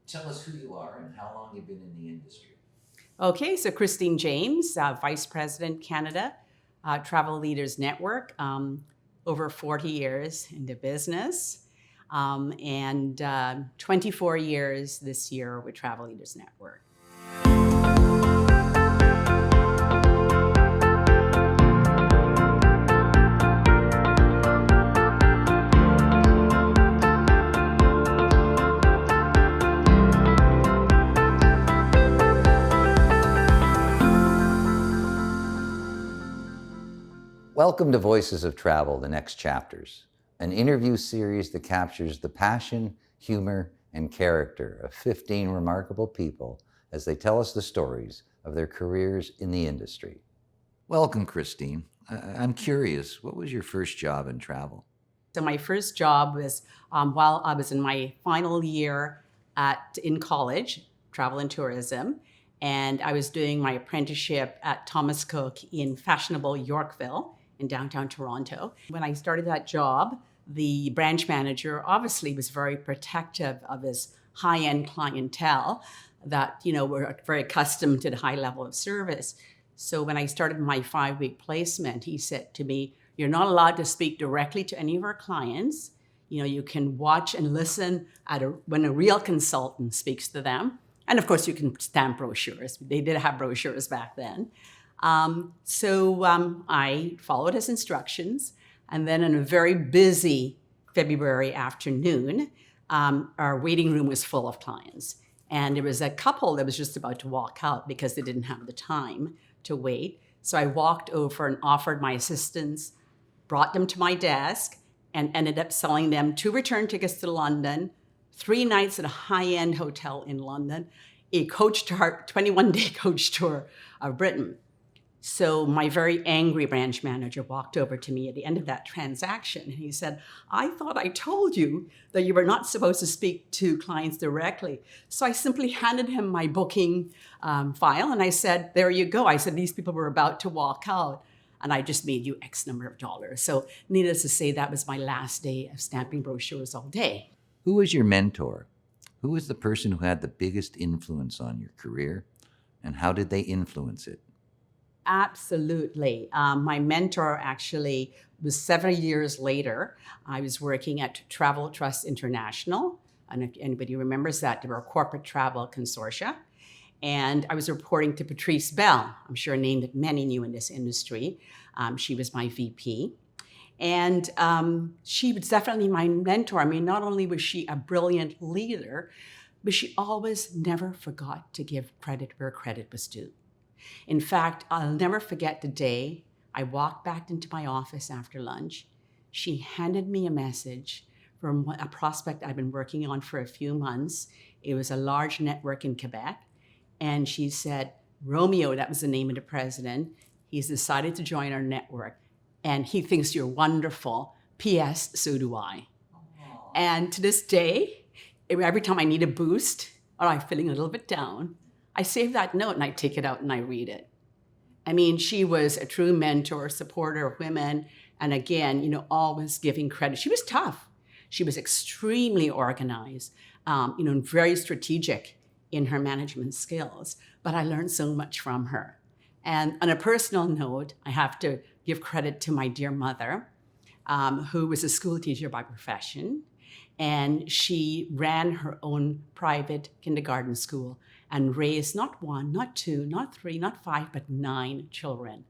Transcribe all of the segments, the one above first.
Tell us who you are and how long you've been in the industry. Okay, so Christine James, Vice President, Canada, Travel Leaders Network, over 40 years in the business, and 24 years this year with Travel Leaders Network. Welcome to Voices of Travel, The Next Chapters, an interview series that captures the passion, humor, and character of 15 remarkable people as they tell us the stories of their careers in the industry. Welcome, Christine. I'm curious, what was your first job in travel? So my first job was while I was in my final year in college, travel and tourism, and I was doing my apprenticeship at Thomas Cook in fashionable Yorkville in downtown Toronto. When I started that job, the branch manager obviously was very protective of his high-end clientele that, were very accustomed to the high level of service. So when I started my 5-week placement, he said to me, "You're not allowed to speak directly to any of our clients. You can watch and listen when a real consultant speaks to them. And of course, you can stamp brochures. They did have brochures back then." So I followed his instructions. And then on a very busy February afternoon, our waiting room was full of clients. And there was a couple that was just about to walk out because they didn't have the time to wait. So I walked over and offered my assistance, brought them to my desk, and ended up selling them 2 return tickets to London, 3 nights at a high-end hotel in London, a coach tour, 21-day coach tour of Britain. So my very angry branch manager walked over to me at the end of that transaction, and he said, "I thought I told you that you were not supposed to speak to clients directly." So I simply handed him my booking file, and I said, "There you go." I said, "These people were about to walk out, and I just made you X number of dollars." So needless to say, that was my last day of stamping brochures all day. Who was your mentor? Who was the person who had the biggest influence on your career, and how did they influence it? Absolutely. My mentor actually was 7 years later. I was working at Travel Trust International. And if anybody remembers that, they were a corporate travel consortia. And I was reporting to Patrice Bell. I'm sure a name that many knew in this industry. She was my VP. And she was definitely my mentor. I mean, not only was she a brilliant leader, but she always never forgot to give credit where credit was due. In fact, I'll never forget the day I walked back into my office after lunch. She handed me a message from a prospect I've been working on for a few months. It was a large network in Quebec. And she said, "Romeo," that was the name of the president, "he's decided to join our network. And he thinks you're wonderful. P.S. So do I." Aww. And to this day, every time I need a boost or I'm feeling a little bit down, I save that note and I take it out and I read it. I mean, she was a true mentor, supporter of women, and again, always giving credit. She was tough. She was extremely organized, and very strategic in her management skills. But I learned so much from her. And on a personal note, I have to give credit to my dear mother, who was a school teacher by profession. And she ran her own private kindergarten school and raised not 1, not 2, not 3, not 5, but 9 children.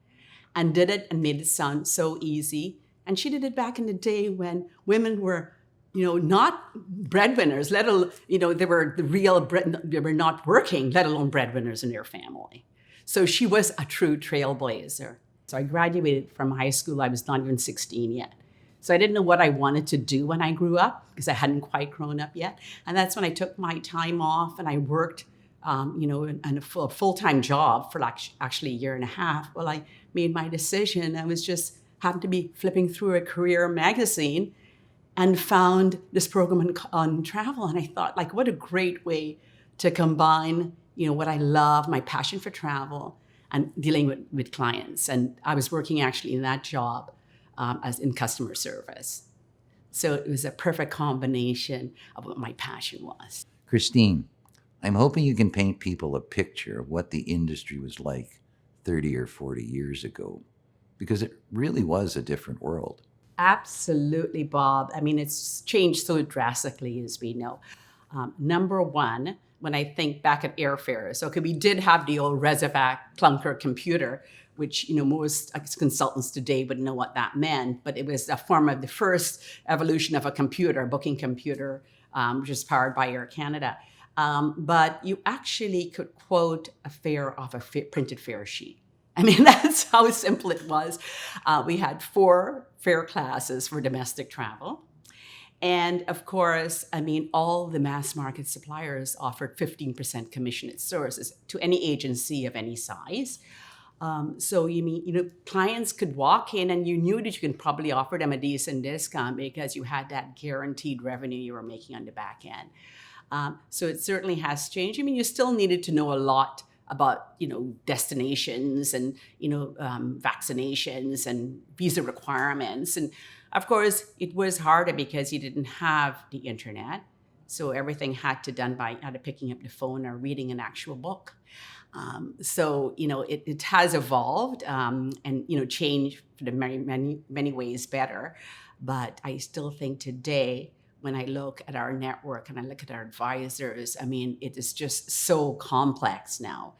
And did it and made it sound so easy. And she did it back in the day when women were, not breadwinners, let alone, they were not working, let alone breadwinners in their family. So she was a true trailblazer. So I graduated from high school. I was not even 16 yet. So I didn't know what I wanted to do when I grew up because I hadn't quite grown up yet. And that's when I took my time off and I worked, in a full-time job for actually a year and a half. Well, I made my decision. I was just happened to be flipping through a career magazine and found this program on travel. And I thought, what a great way to combine, what I love, my passion for travel, and dealing with clients. And I was working actually in that job as in customer service. So it was a perfect combination of what my passion was. Christine, I'm hoping you can paint people a picture of what the industry was like 30 or 40 years ago, because it really was a different world. Absolutely, Bob. I mean, it's changed so drastically, as we know. Number one, when I think back at airfares, okay, we did have the old Reservac clunker computer, which most consultants today would know what that meant, but it was a form of the first evolution of a computer, a booking computer, which is powered by Air Canada. But you actually could quote a fare off a printed fare sheet. I mean, that's how simple it was. We had 4 fare classes for domestic travel. And of course, I mean, all the mass market suppliers offered 15% commission at sources to any agency of any size. So clients could walk in and you knew that you can probably offer them a decent discount because you had that guaranteed revenue you were making on the back end. So it certainly has changed. I mean, you still needed to know a lot about destinations and vaccinations and visa requirements, and of course it was harder because you didn't have the internet, so everything had to done by either picking up the phone or reading an actual book. So it has evolved and changed for the many ways better, but I still think today, when I look at our network and I look at our advisors, I mean, it is just so complex now.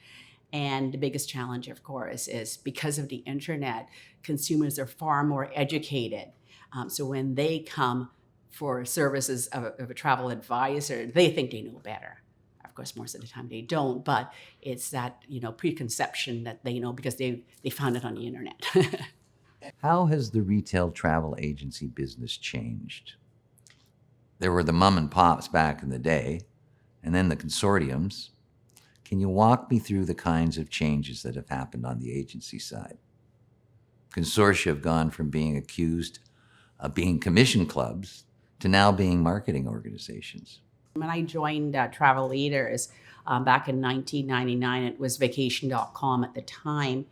And the biggest challenge, of course, is because of the internet, consumers are far more educated. So when they come for services of a travel advisor, they think they know better. Of course, most of the time they don't, but it's that preconception that they know because they found it on the internet. How has the retail travel agency business changed? There were the mom and pops back in the day, and then the consortiums. Can you walk me through the kinds of changes that have happened on the agency side? Consortia have gone from being accused of being commission clubs to now being marketing organizations. When I joined Travel Leaders back in 1999, it was vacation.com at the time.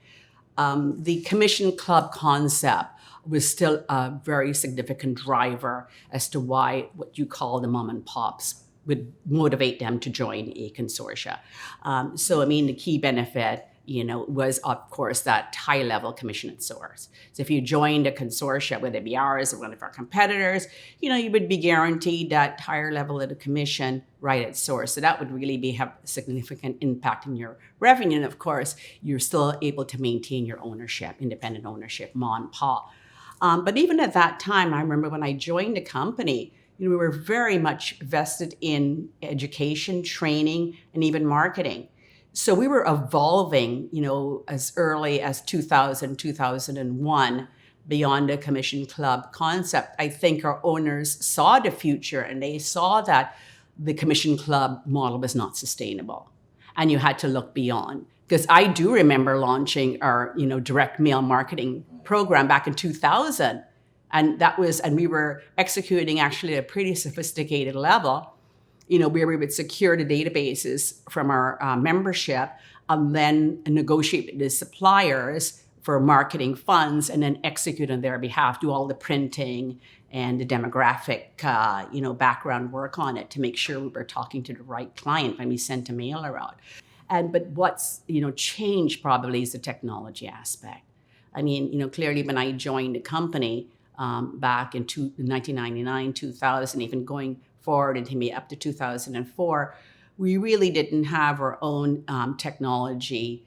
The commission club concept was still a very significant driver as to why what you call the mom and pops would motivate them to join a consortia. So, I mean, the key benefit, was of course that high level commission at source. So if you joined a consortia, whether it be ours or one of our competitors, you would be guaranteed that higher level of the commission right at source. So that would really have a significant impact in your revenue. And of course, you're still able to maintain your ownership, independent ownership, mom and pop. But even at that time, I remember when I joined the company, we were very much vested in education, training, and even marketing. So we were evolving, as early as 2000, 2001, beyond the commission club concept. I think our owners saw the future and they saw that the commission club model was not sustainable. And you had to look beyond. Because I do remember launching our, direct mail marketing program back in 2000. And we were executing actually at a pretty sophisticated level, where we would secure the databases from our membership and then negotiate with the suppliers for marketing funds and then execute on their behalf, do all the printing and the demographic, background work on it to make sure we were talking to the right client when we sent a mailer out. But what's, changed probably is the technology aspect. I mean, clearly when I joined the company back in 1999, 2000, even going forward into me up to 2004, we really didn't have our own technology,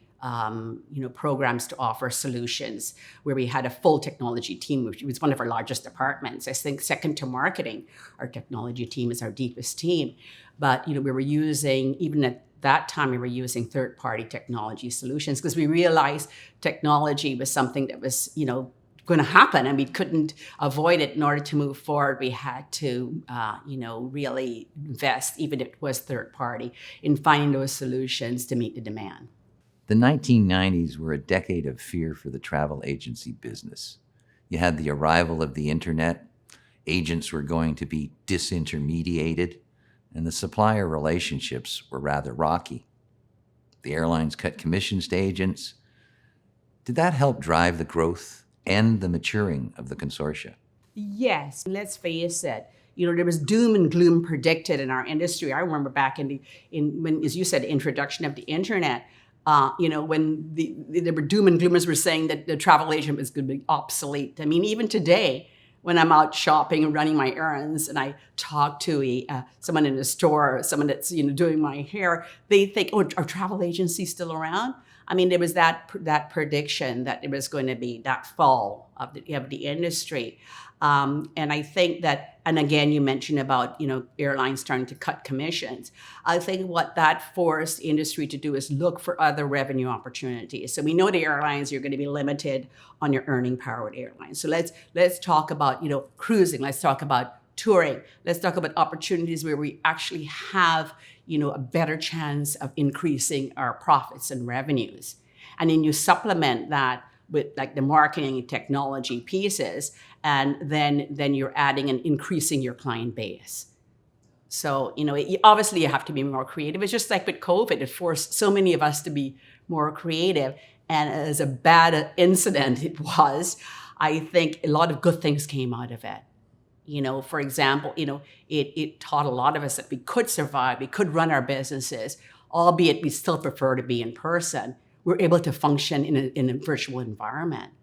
programs to offer solutions where we had a full technology team, which was one of our largest departments. I think second to marketing, our technology team is our deepest team. But, we were using, even at that time, we were using third-party technology solutions because we realized technology was something that was, going to happen and we couldn't avoid it. In order to move forward, we had to really invest, even if it was third party, in finding those solutions to meet the demand. The 1990s were a decade of fear for the travel agency business. You had the arrival of the internet, agents were going to be disintermediated, and the supplier relationships were rather rocky. The airlines cut commissions to agents. Did that help drive the growth and the maturing of the consortia? Yes, let's face it. there was doom and gloom predicted in our industry. I remember back when, as you said, introduction of the internet. When there were doom and gloomers were saying that the travel agent was going to be obsolete. I mean, even today, when I'm out shopping and running my errands, and I talk to someone in a store, or someone that's doing my hair, they think, "Oh, are travel agencies still around?" I mean, there was that prediction that there was going to be that fall of the industry. And I think that, and again, you mentioned about, airlines starting to cut commissions. I think what that forced the industry to do is look for other revenue opportunities. So we know the airlines, you're going to be limited on your earning power with airlines. So let's talk about, cruising. Let's talk about touring. Let's talk about opportunities where we actually have, a better chance of increasing our profits and revenues. And then you supplement that with like the marketing and technology pieces, and then you're adding and increasing your client base. So, obviously you have to be more creative. It's just like with COVID, it forced so many of us to be more creative. And as a bad incident it was, I think a lot of good things came out of it. For example, it taught a lot of us that we could survive, we could run our businesses, albeit we still prefer to be in person. We're able to function in a virtual environment.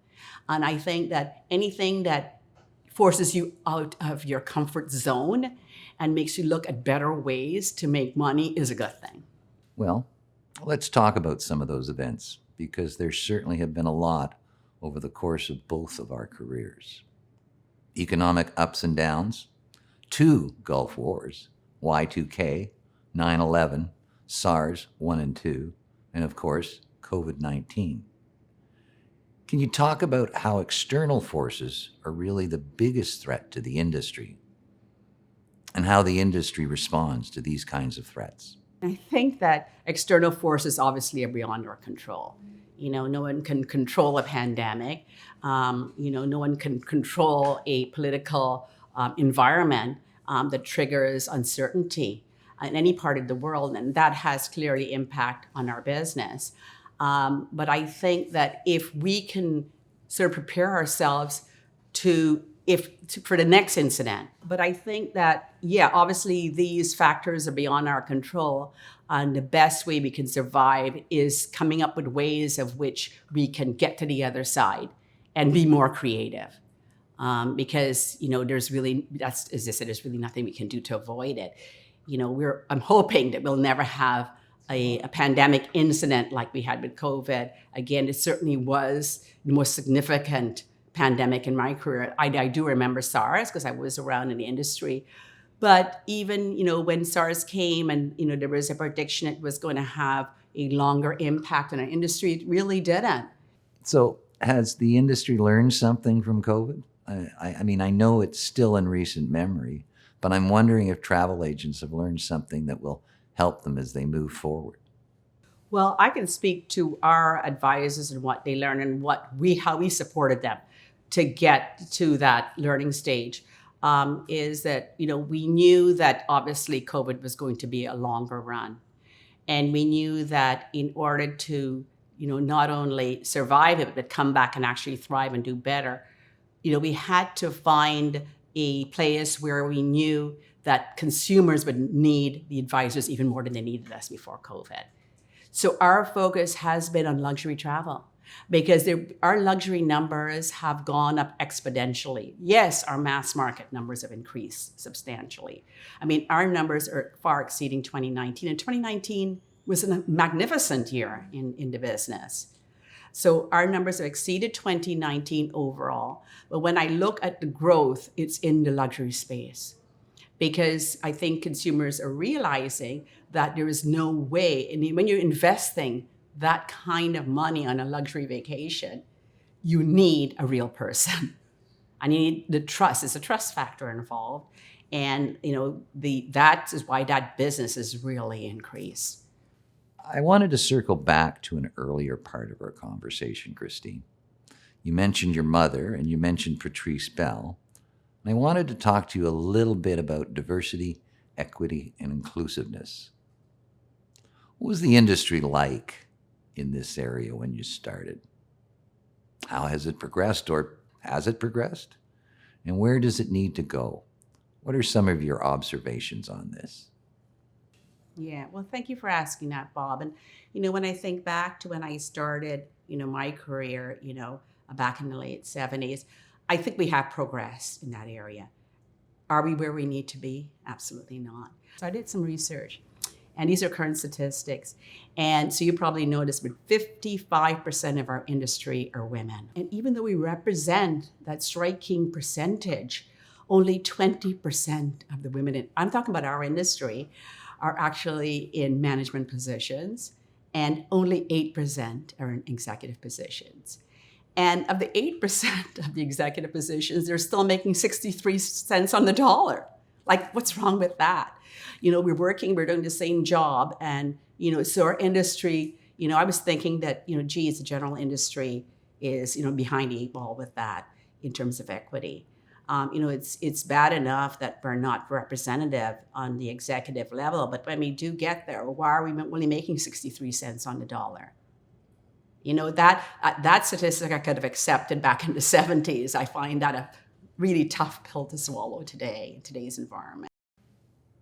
And I think that anything that forces you out of your comfort zone and makes you look at better ways to make money is a good thing. Well, let's talk about some of those events, because there certainly have been a lot over the course of both of our careers. Economic ups and downs, 2 Gulf Wars, Y2K, 9/11, SARS 1 and 2, and of course, COVID-19. Can you talk about how external forces are really the biggest threat to the industry, and how the industry responds to these kinds of threats? I think that external forces obviously are beyond our control. No one can control a pandemic. No one can control a political environment that triggers uncertainty in any part of the world, and that has clearly impact on our business. But I think that if we can sort of prepare ourselves for the next incident. But I think that, obviously these factors are beyond our control. And the best way we can survive is coming up with ways of which we can get to the other side and be more creative. Because, there's really nothing we can do to avoid it. I'm hoping that we'll never have a pandemic incident like we had with COVID. Again, it certainly was the most significant pandemic in my career. I do remember SARS because I was around in the industry. But even, when SARS came and, there was a prediction it was going to have a longer impact on our industry, it really didn't. So has the industry learned something from COVID? I mean, I know it's still in recent memory, but I'm wondering if travel agents have learned something that will help them as they move forward. Well, I can speak to our advisors and what they learned and how we supported them to get to that learning stage. Is that, we knew that obviously COVID was going to be a longer run. And we knew that in order to, not only survive it, but come back and actually thrive and do better, we had to find a place where we knew that consumers would need the advisors even more than they needed us before COVID. So our focus has been on luxury travel, because our luxury numbers have gone up exponentially. Yes, our mass market numbers have increased substantially. I mean, our numbers are far exceeding 2019, and 2019 was a magnificent year in the business. So our numbers have exceeded 2019 overall. But when I look at the growth, it's in the luxury space, because I think consumers are realizing that there is no way, and when you're investing that kind of money on a luxury vacation, you need a real person. And you need the trust. There's a trust factor involved. And that is why that business has really increased. I wanted to circle back to an earlier part of our conversation, Christine. You mentioned your mother and you mentioned Patrice Bell. And I wanted to talk to you a little bit about diversity, equity, and inclusiveness. What was the industry like in this area when you started? How has it progressed, or has it progressed? And where does it need to go? What are some of your observations on this? Yeah, well, thank you for asking that, Bob. And, when I think back to when I started, my career, back in the late 70s, I think we have progressed in that area. Are we where we need to be? Absolutely not. So I did some research, and these are current statistics. And so you probably noticed, but 55% of our industry are women. And even though we represent that striking percentage, only 20% of the women, I'm talking about our industry, are actually in management positions, and only 8% are in executive positions. And of the 8% of the executive positions, they're still making 63 cents on the dollar. Like, what's wrong with that? We're doing the same job. And, so our industry, I was thinking that, geez, the general industry is, behind the eight ball with that in terms of equity. It's bad enough that we're not representative on the executive level, but when we do get there, why are we only making 63 cents on the dollar? That statistic I could have accepted back in the 70s. I find that a really tough pill to swallow today, in today's environment.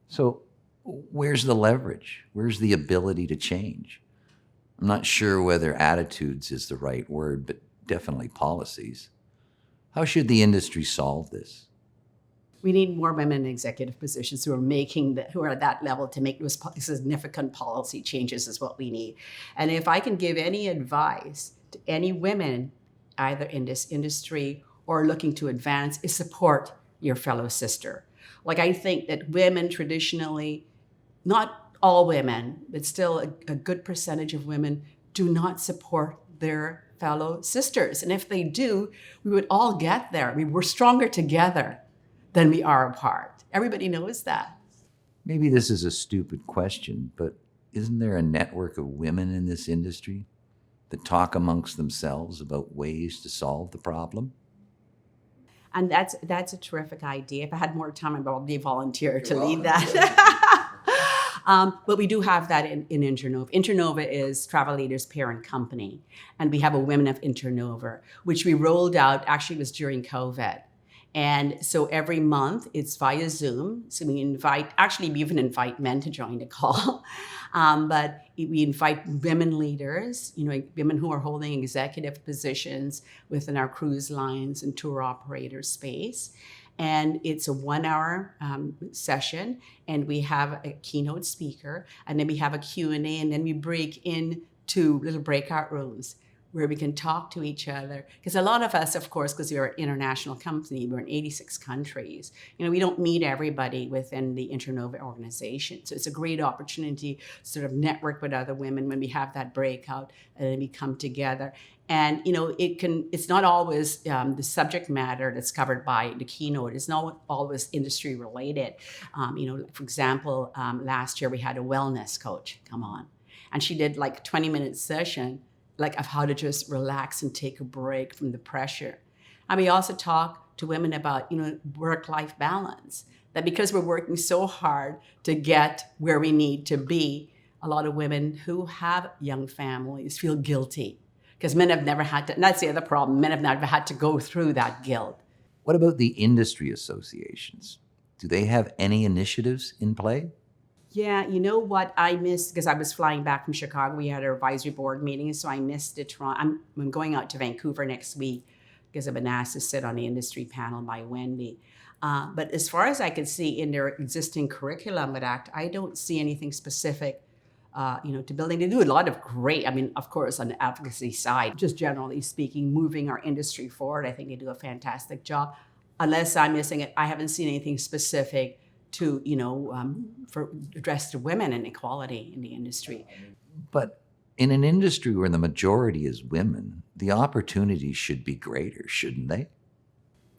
So where's the leverage? Where's the ability to change? I'm not sure whether attitudes is the right word, but definitely policies. How should the industry solve this? We need more women in executive positions who are at that level to make those significant policy changes is what we need. And if I can give any advice to any women, either in this industry or looking to advance, is support your fellow sister. Like, I think that women traditionally, not all women, but still a good percentage of women do not support their fellow sisters. And if they do, we would all get there. We're stronger together than we are apart. Everybody knows that. Maybe this is a stupid question, but isn't there a network of women in this industry that talk amongst themselves about ways to solve the problem? And that's a terrific idea. If I had more time, I'd probably volunteer to lead that. But we do have that in Internova. Internova is Travel Leaders Parent Company, and we have a Women of Internova, which we rolled out, actually it was during COVID. And so every month it's via Zoom. So we even invite men to join the call. But we invite women leaders, women who are holding executive positions within our cruise lines and tour operator space. And it's a 1-hour session, and we have a keynote speaker, and then we have a Q&A, and then we break into little breakout rooms where we can talk to each other. Because a lot of us, of course, because we're an international company, we're in 86 countries, we don't meet everybody within the Internova organization. So it's a great opportunity to sort of network with other women when we have that breakout, and then we come together. And, it's not always the subject matter that's covered by the keynote. It's not always industry related. For example, last year we had a wellness coach come on, and she did like a 20-minute session of how to just relax and take a break from the pressure. And we also talk to women about, work-life balance, that because we're working so hard to get where we need to be, a lot of women who have young families feel guilty because men have never had to, and that's the other problem, men have never had to go through that guilt. What about the industry associations? Do they have any initiatives in play? Yeah, you know what I missed, because I was flying back from Chicago. We had our advisory board meeting, so I missed it. I'm going out to Vancouver next week because I've been asked to sit on the industry panel by Wendy. But as far as I can see in their existing curriculum at ACT, I don't see anything specific to building. They do a lot of great, of course, on the advocacy side, just generally speaking, moving our industry forward. I think they do a fantastic job. Unless I'm missing it, I haven't seen anything specific to, for address to women and equality in the industry. But in an industry where the majority is women, the opportunities should be greater, shouldn't they?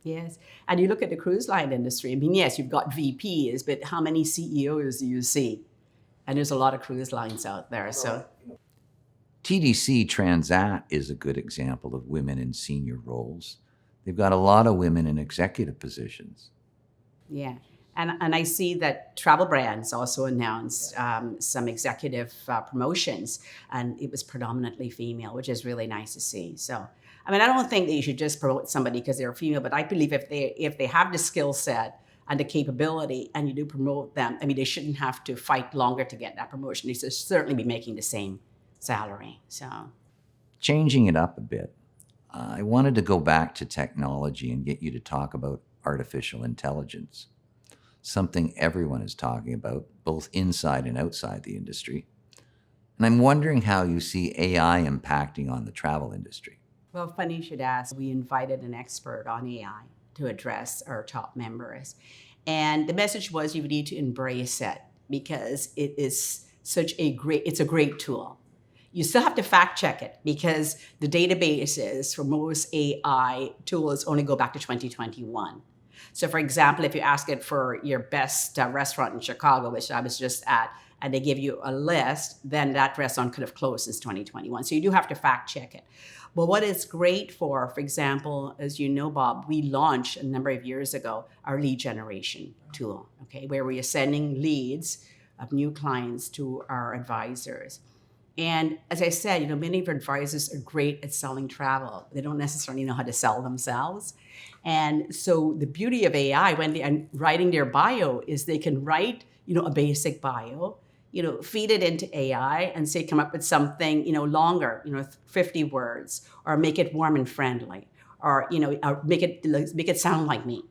Yes. And you look at the cruise line industry. Yes, you've got VPs, but how many CEOs do you see? And there's a lot of cruise lines out there. So TDC Transat is a good example of women in senior roles. They've got a lot of women in executive positions. Yeah. And I see that Travel Brands also announced some executive promotions, and it was predominantly female, which is really nice to see. So, I don't think that you should just promote somebody because they're female, but I believe if they have the skill set and the capability, and you do promote them, I mean, they shouldn't have to fight longer to get that promotion. They should certainly be making the same salary. So, Changing it up a bit, I wanted to go back to technology and get you to talk about artificial intelligence, something everyone is talking about, both inside and outside the industry. And I'm wondering how you see AI impacting on the travel industry. well, funny you should ask. We invited an expert on AI to address our top members. And the message was you need to embrace it because it is it's a great tool. You still have to fact check it because the databases for most AI tools only go back to 2021. So for example, if you ask it for your best restaurant in Chicago, which I was just at, and they give you a list, then that restaurant could have closed since 2021. So you do have to fact check it. But what it's great for example, as you know, Bob, we launched a number of years ago our lead generation tool, okay, where we are sending leads of new clients to our advisors. And as I said, many of our advisors are great at selling travel. They don't necessarily know how to sell themselves. And so the beauty of AI when they're writing their bio is they can write, a basic bio, feed it into AI and say, come up with something, longer, 50 words, or make it warm and friendly, or, or make it sound like me.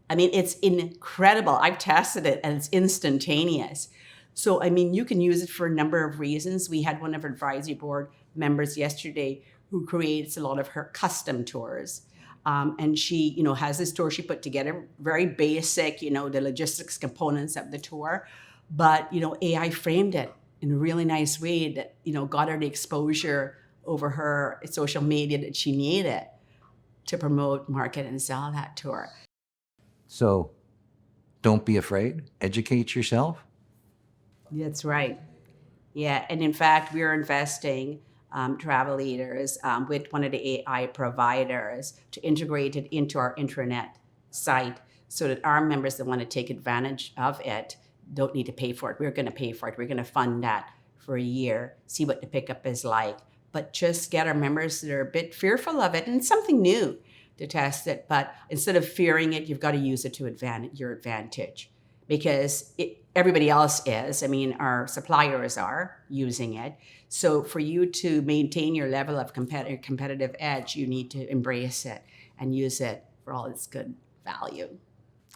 I mean, it's incredible. I've tested it and it's instantaneous. So, you can use it for a number of reasons. We had one of our advisory board members yesterday who creates a lot of her custom tours. And she, has this tour she put together, very basic, the logistics components of the tour. But, AI framed it in a really nice way that, got her the exposure over her social media that she needed to promote, market, and sell that tour. So don't be afraid, educate yourself. That's right. Yeah, and in fact, we're investing travel leaders with one of the AI providers to integrate it into our intranet site so that our members that want to take advantage of it don't need to pay for it. We're going to pay for it. We're going to fund that for a year, see what the pickup is like, but just get our members that are a bit fearful of it and it's something new to test it. But instead of fearing it, you've got to use it to your advantage because everybody else is. Our suppliers are using it. So for you to maintain your level of competitive edge, you need to embrace it and use it for all its good value.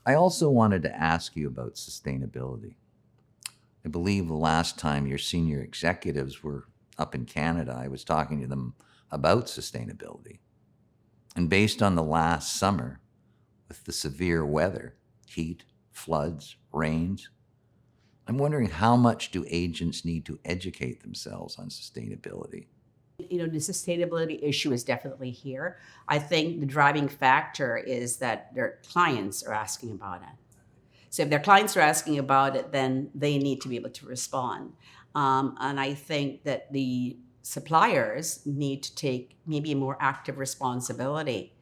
I also wanted to ask you about sustainability. I believe the last time your senior executives were up in Canada, I was talking to them about sustainability. And based on the last summer, with the severe weather, heat, floods, rains, I'm wondering how much do agents need to educate themselves on sustainability? The sustainability issue is definitely here. I think the driving factor is that their clients are asking about it. So if their clients are asking about it, then they need to be able to respond. And I think that the suppliers need to take maybe a more active responsibility.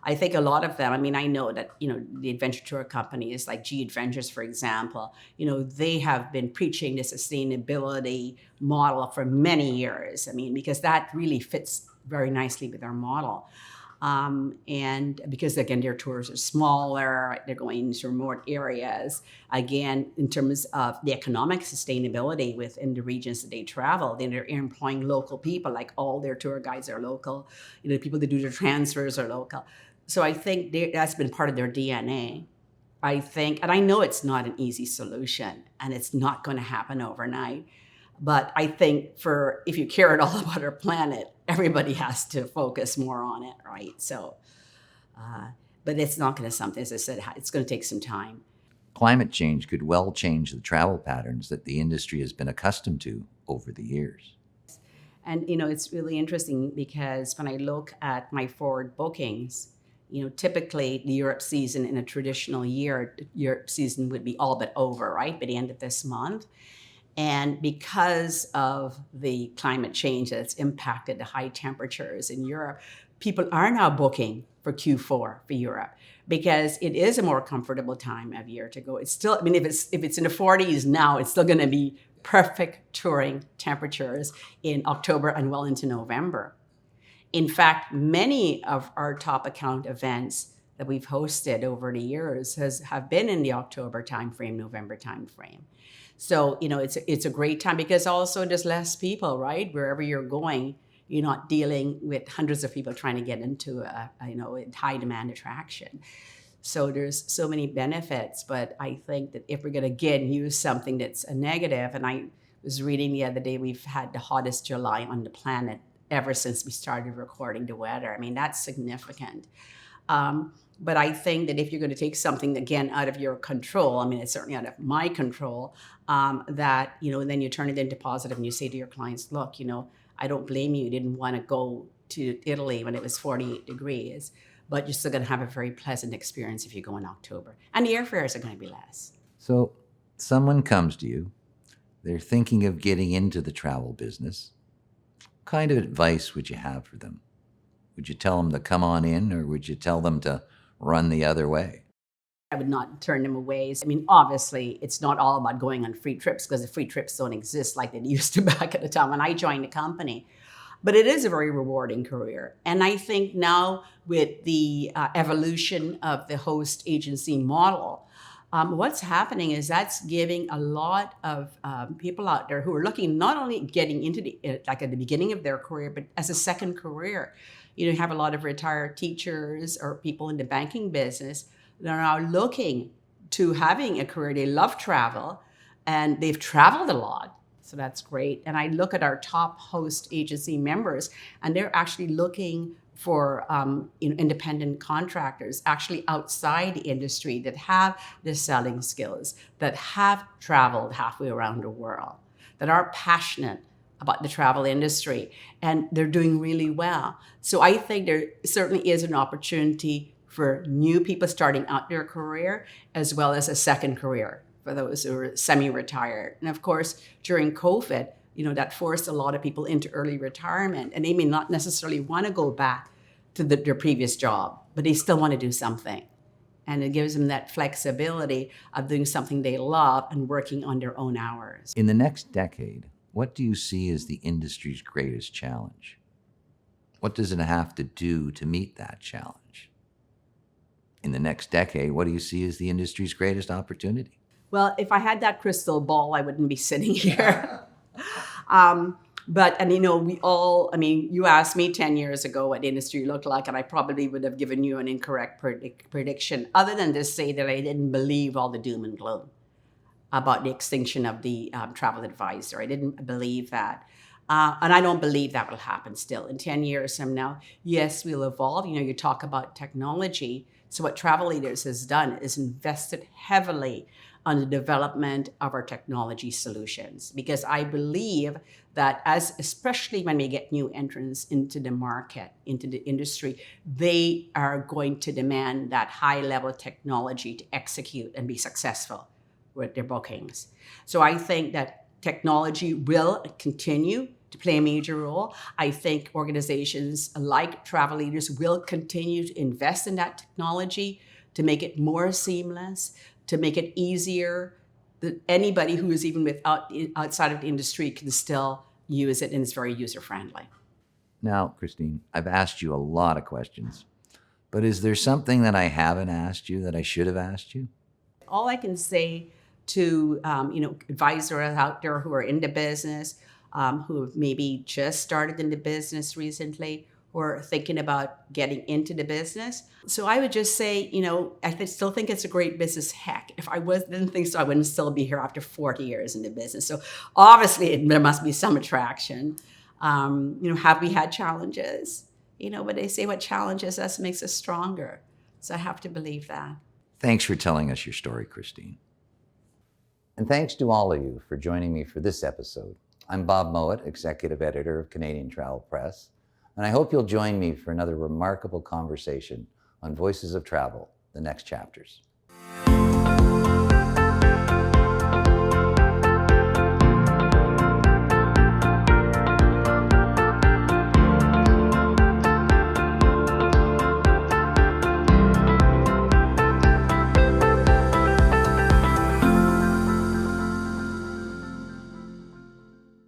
I think a lot of them, I know that, the adventure tour companies like G Adventures, for example, they have been preaching the sustainability model for many years. Because that really fits very nicely with our model. And because, again, their tours are smaller, they're going into remote areas. Again, in terms of the economic sustainability within the regions that they travel, then they're employing local people, like all their tour guides are local, people that do their transfers are local. So I think that's been part of their DNA. I think, and I know it's not an easy solution and it's not going to happen overnight. But I think if you care at all about our planet, everybody has to focus more on it, right? So, but it's not going to something, as I said, it's going to take some time. Climate change could well change the travel patterns that the industry has been accustomed to over the years. And, it's really interesting because when I look at my forward bookings, typically the Europe season in a traditional year, Europe season would be all but over, right, by the end of this month. And because of the climate change that's impacted the high temperatures in Europe, people are now booking for Q4 for Europe because it is a more comfortable time of year to go. It's still, if it's in the 40s now, it's still going to be perfect touring temperatures in October and well into November. In fact, many of our top account events that we've hosted over the years have been in the October timeframe, November timeframe. So, it's a great time because also there's less people, right? Wherever you're going, you're not dealing with hundreds of people trying to get into a high demand attraction. So there's so many benefits, but I think that if we're going to again use something that's a negative, and I was reading the other day, we've had the hottest July on the planet ever since we started recording the weather. I mean, that's significant. But I think that if you're going to take something, again, out of your control, I mean, it's certainly out of my control, that, then you turn it into positive and you say to your clients, look, I don't blame you. You didn't want to go to Italy when it was 48 degrees, but you're still going to have a very pleasant experience if you go in October. And the airfares are going to be less. So someone comes to you, they're thinking of getting into the travel business. What kind of advice would you have for them? Would you tell them to come on in, or would you tell them to run the other way? I would not turn them away. I mean, obviously, it's not all about going on free trips because the free trips don't exist like they used to back at the time when I joined the company. But it is a very rewarding career. And I think now with the evolution of the host agency model, what's happening is that's giving a lot of people out there who are looking not only getting into like at the beginning of their career, but as a second career. You have a lot of retired teachers or people in the banking business that are now looking to having a career. They love travel and they've traveled a lot. So that's great. And I look at our top host agency members and they're actually looking for independent contractors actually outside the industry that have the selling skills, that have traveled halfway around the world, that are passionate about the travel industry, and they're doing really well. So I think there certainly is an opportunity for new people starting out their career, as well as a second career for those who are semi-retired. And of course, during COVID, that forced a lot of people into early retirement, and they may not necessarily want to go back to their previous job, but they still want to do something. And it gives them that flexibility of doing something they love and working on their own hours. In the next decade, what do you see as the industry's greatest challenge? What does it have to do to meet that challenge? In the next decade, what do you see as the industry's greatest opportunity? Well, if I had that crystal ball, I wouldn't be sitting here. You asked me 10 years ago what the industry looked like, and I probably would have given you an incorrect prediction, other than to say that I didn't believe all the doom and gloom about the extinction of the travel advisor. I didn't believe that. And I don't believe that will happen still. In 10 years from now, yes, we'll evolve. You talk about technology. So what Travel Leaders has done is invested heavily on the development of our technology solutions, because I believe that especially when we get new entrants into the market, into the industry, they are going to demand that high level technology to execute and be successful with their bookings. So I think that technology will continue to play a major role. I think organizations like Travel Leaders will continue to invest in that technology to make it more seamless, to make it easier that anybody who is even outside of the industry can still use it, and it's very user-friendly. Now, Christine, I've asked you a lot of questions, but is there something that I haven't asked you that I should have asked you? All I can say to advisors out there who are in the business, who have maybe just started in the business recently or thinking about getting into the business. So I would just say, I still think it's a great business. Heck, if I didn't think so, I wouldn't still be here after 40 years in the business. So obviously there must be some attraction. Have we had challenges? But they say what challenges us makes us stronger. So I have to believe that. Thanks for telling us your story, Christine. And thanks to all of you for joining me for this episode. I'm Bob Mowat, Executive Editor of Canadian Travel Press, and I hope you'll join me for another remarkable conversation on Voices of Travel, the next chapters.